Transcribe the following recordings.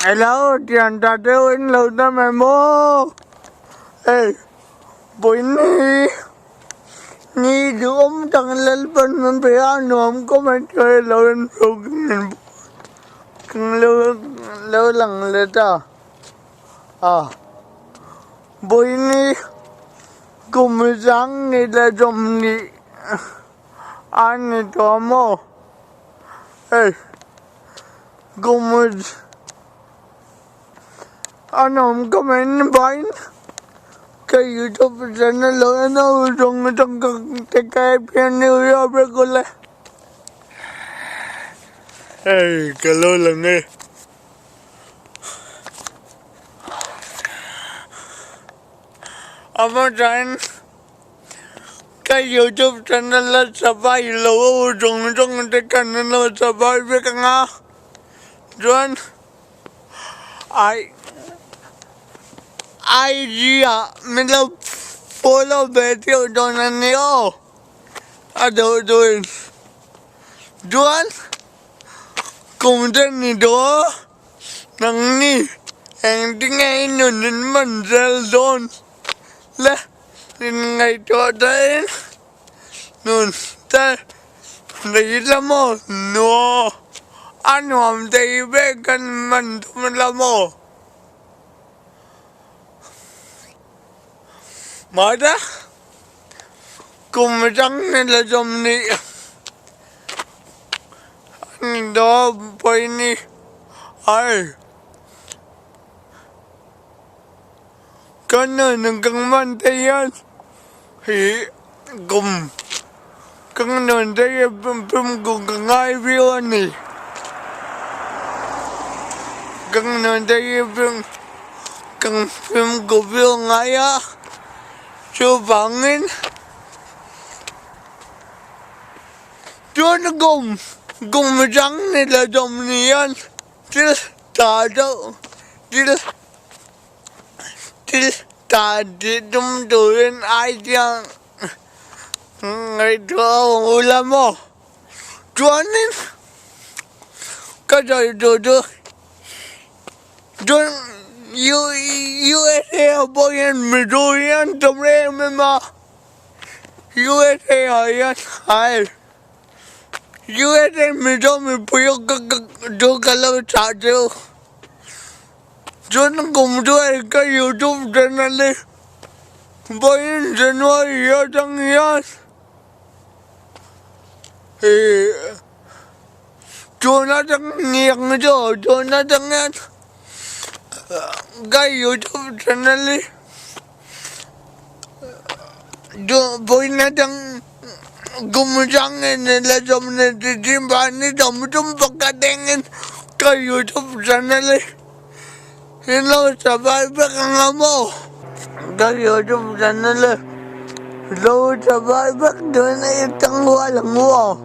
Hello, tiền ta tiêu in lâu ta mày mô. Ê, bụi ni đúng chẳng lên bên mình bị ăn nộm có mấy chơi lâu in lâu lâu lần lệ ta. Bụi ni cùng sáng ni là trong ni ăn ni to mô. Ê, cùng anh không có mấy bánh cái YouTube channel lo nó trong cái phiên New York regular cái lo lần này ông trai cái YouTube channel là subscribe lo trong cái kênh nó subscribe với cái ngã John IG mình là follow video cho nên nhiều rồi John cùng trên này đó nắng ni anh đi ngay nên mình ra luôn là ngày cho đến nên ta lấy ra mò nó anh hôm thấy về gần mình là mò mới đó cùng trắng nên là dòng nị anh đó bay nị ai cái nơi đừng cần mang tay anh thì cùng cái nơi đây phim cùng cái ngay view anh nị cái nơi đây phim của view ngay á chưa bằng cho nó cùng trắng này là dòng này anh chứ ta đâu chứ ta thì trong tuổi anh ai chẳng ngày đó ngồi làm mò cho nên cái rồi USA boy and Midorian trong em mà USA hay USA Midorian bây giờ cái lâu trả tiêu cho nó cùng tôi cái YouTube channel này boy and January chẳng hạn thì cho nó chẳng nghiêng rồi cho nó chẳng hạn cái YouTube channel này bôi nó chẳng cùng chẳng này là trong này thì chim bạn này trong bọc cả đen cái YouTube channel này hiện lâu sẽ bài với các ngắm mô cái YouTube channel này lâu sẽ bài với đứa này chẳng hoa là ngua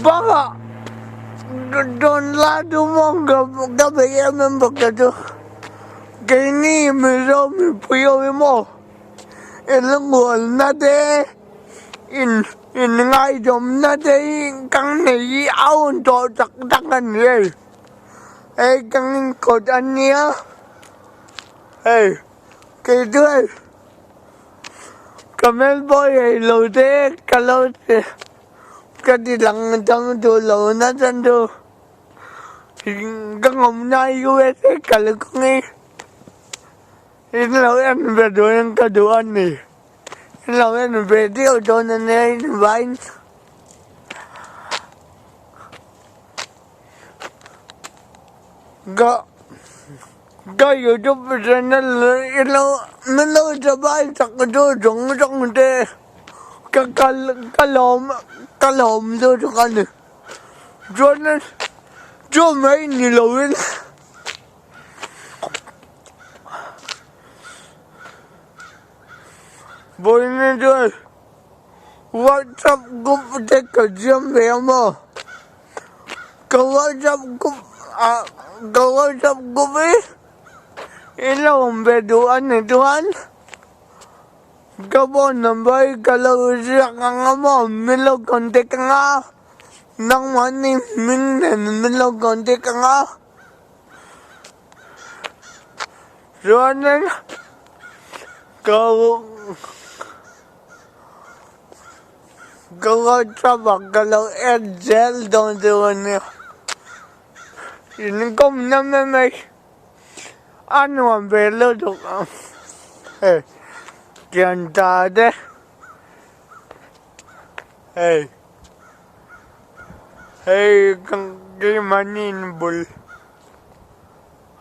bác ạ Don't lie to mong gặp em bật cho cái ni mình rồi mình phiêu với mò em là nguồn na thế in ngay trong na thế căng này áo cho chắc anh vậy ê căng cột anh nhá ê cái thứ comment boy lâu thế cả lâu thế cái gì lằng trong tôi lâu nó chân tôi thì cái hôm nay USA cả là con nghe nên lâu em về đồ ăn cả đồ ăn này nên lâu em về tiêu cho nên em vay cái YouTube channel lâu mình lâu cho bài chắc tôi trong thế cái lồm tôi cho con này cho nên cho mấy người lớn bôi nên rồi WhatsApp group để cả riêng về mà cái WhatsApp group ấy là ông về đồ ăn này đồ ăn cái bọn nằm bay cái lâu riêng ăn mà mình lâu còn thích ăn năng mà mình lâu còn thích ăn Soalnya kalau coba kalau Excel dong sebenarnya ini kok namanya anu belo dong kianta deh kang gimanin bul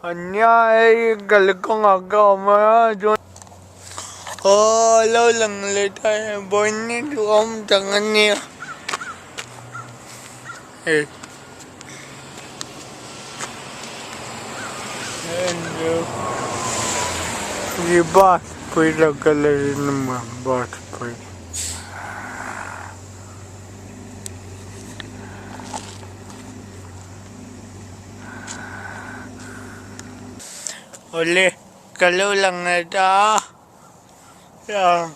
hanya kalau kong agama oh lâu lần lệ thay bôi nít ông chẳng anh nhỉ ये बात पहिला कलर बात पहिला oleh kalau lang ada yang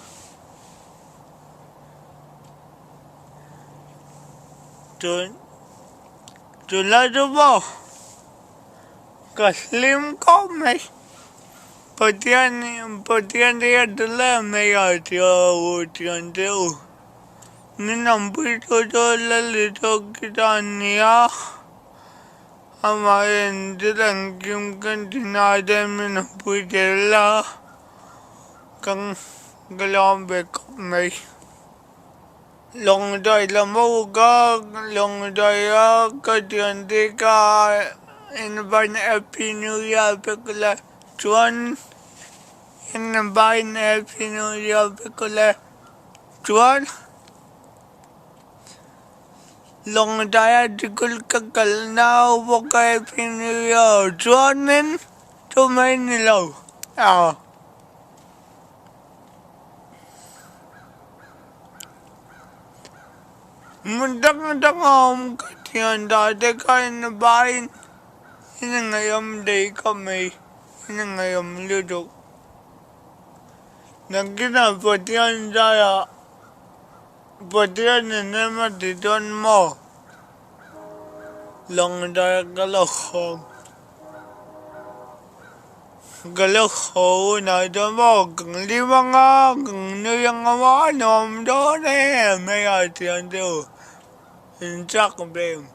tuh lalu mau kaslim kau mai Patian dia adalah maya tian tu. Ni nampi tu lalu tu kita ni hamain dirang kim kan dinada nampi dia kang galam bekap mai. Long day lamau long day katian deka in ban happy new year pekala. Chuan in bain happy new year pekala chuan long daya dikul kakal na boka happy new year chuan nin tumay nilaw mundang om katian dade ka in bain in ngayam day kami in ngayam ludok nagkina patian daya patian nama didon mo long daya galakho na damo kang lima nga kang nuyang nga nom do ne may atian do in chak blame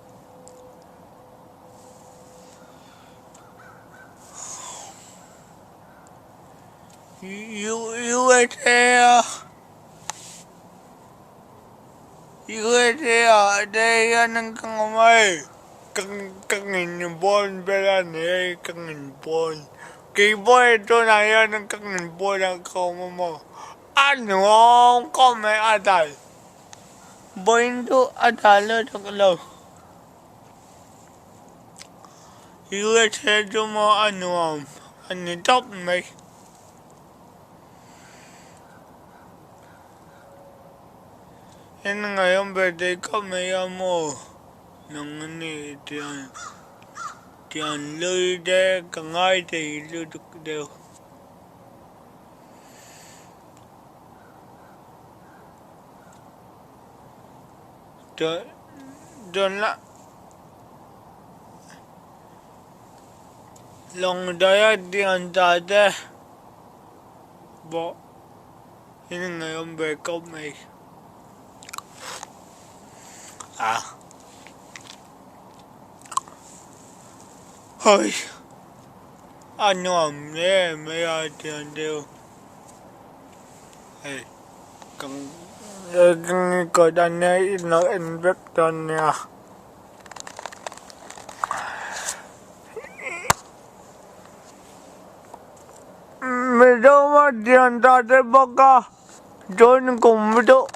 USA đây anh kang mai kang in bon belan kang in bon kỳ boy tôi này anh kang in bon ang ko mo ano ko may adal boy to adalo to kalo USA to mo ano top may en ngayon birthday ko may mo nang ni tiyan lui de kangay de luduk de don la long daya diyan dade bo en ngayon birthday ko may Hoy, ano may atian deo. Kang ko dan na infectan niya. Medyo madiyan dati baka doon kumito.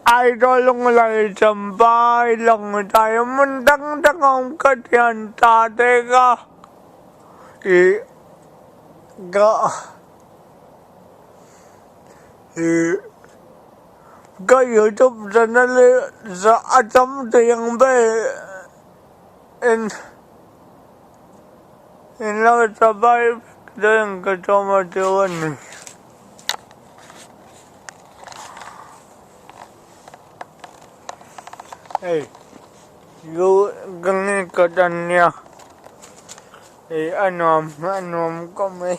Idol long lai sampai long tayo mundang ang katian tate ka ga YouTube channel sa atam tayang be in lang sabay dayang kasama tiwan you gangi kadannya Anom kami.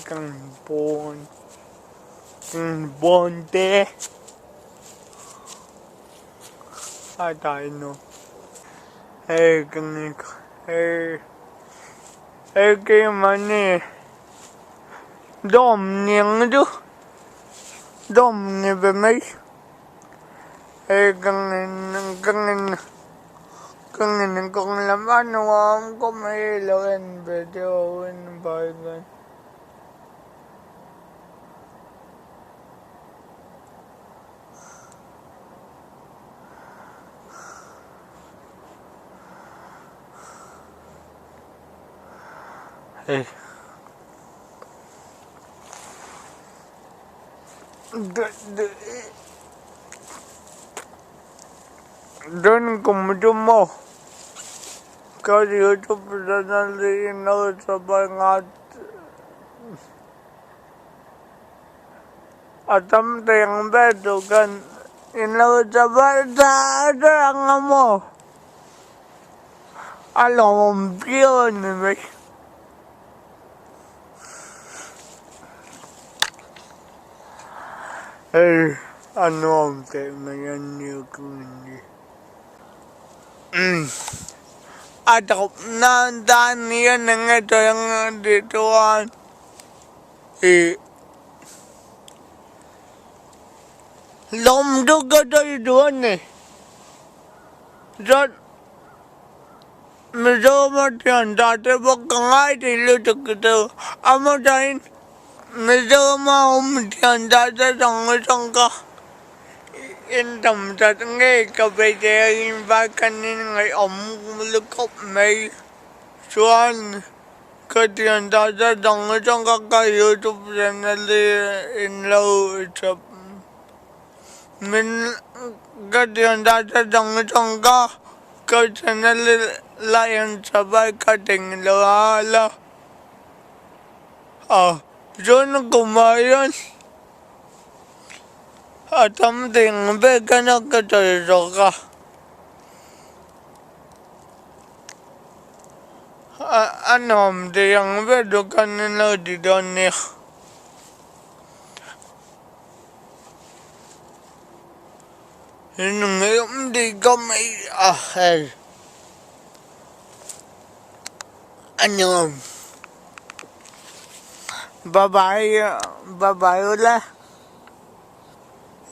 Kang bonte. Atay no. Kang kay mani. Dom niang du. Dom ni be mig. Kang kung laman wam ko may lawan video in bagan. Doon kumudumo. Kasi YouTube na nalinaw sa bangat. At ang tayang bedo kan inaw sa bata ang mo. Alam mo yun, may. Ano ang tayo ngayon niyo kung hindi. At ako, nandaan yan na nga ito yung dituan. Lomdog ka tayo doon Diyan, medyo matiyan, dati baka nga itilutok ito. Amo tayo, medyo maumitiyan, dati isang ka. Indam sa ngay kabay tayo yung bakanin ngay lukop may suan. Katiyan dati isang ka ka-YouTube channel inlaw sa min katiyan dati isang ka ka-channel layan sabay kating lawala. Diyan kumayan. At ang ting beka na katayo ka. Ano ang tiyang bedo ka nila dito niya. Yun ngayon di ka may ahel. Ano? Babae ulit.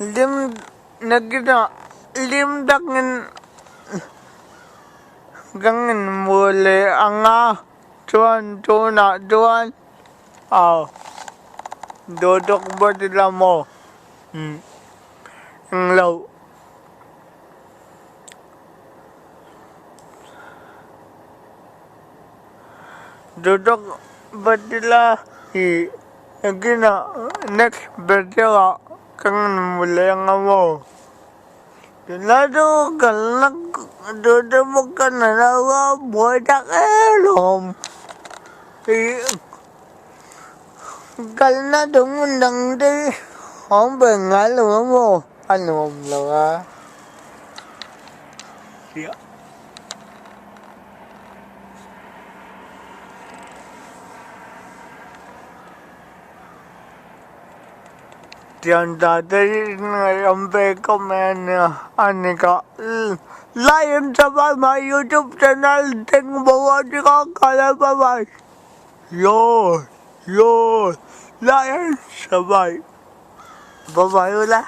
Limdakin gangin muli ang tuna. Dodok ba nila mo? Ang law. Dodok ba nila next video kang muli ang mo. Lalo kalak dodo mo ka nalawa buhay na kelom. Kal na dumundang di. Ang bengalo mo. Ano mo lawa? Siya. Diyan dati ngayon beko man anika layan sabay my YouTube channel ting bawa di ka kala babay yo layan sabay babay wala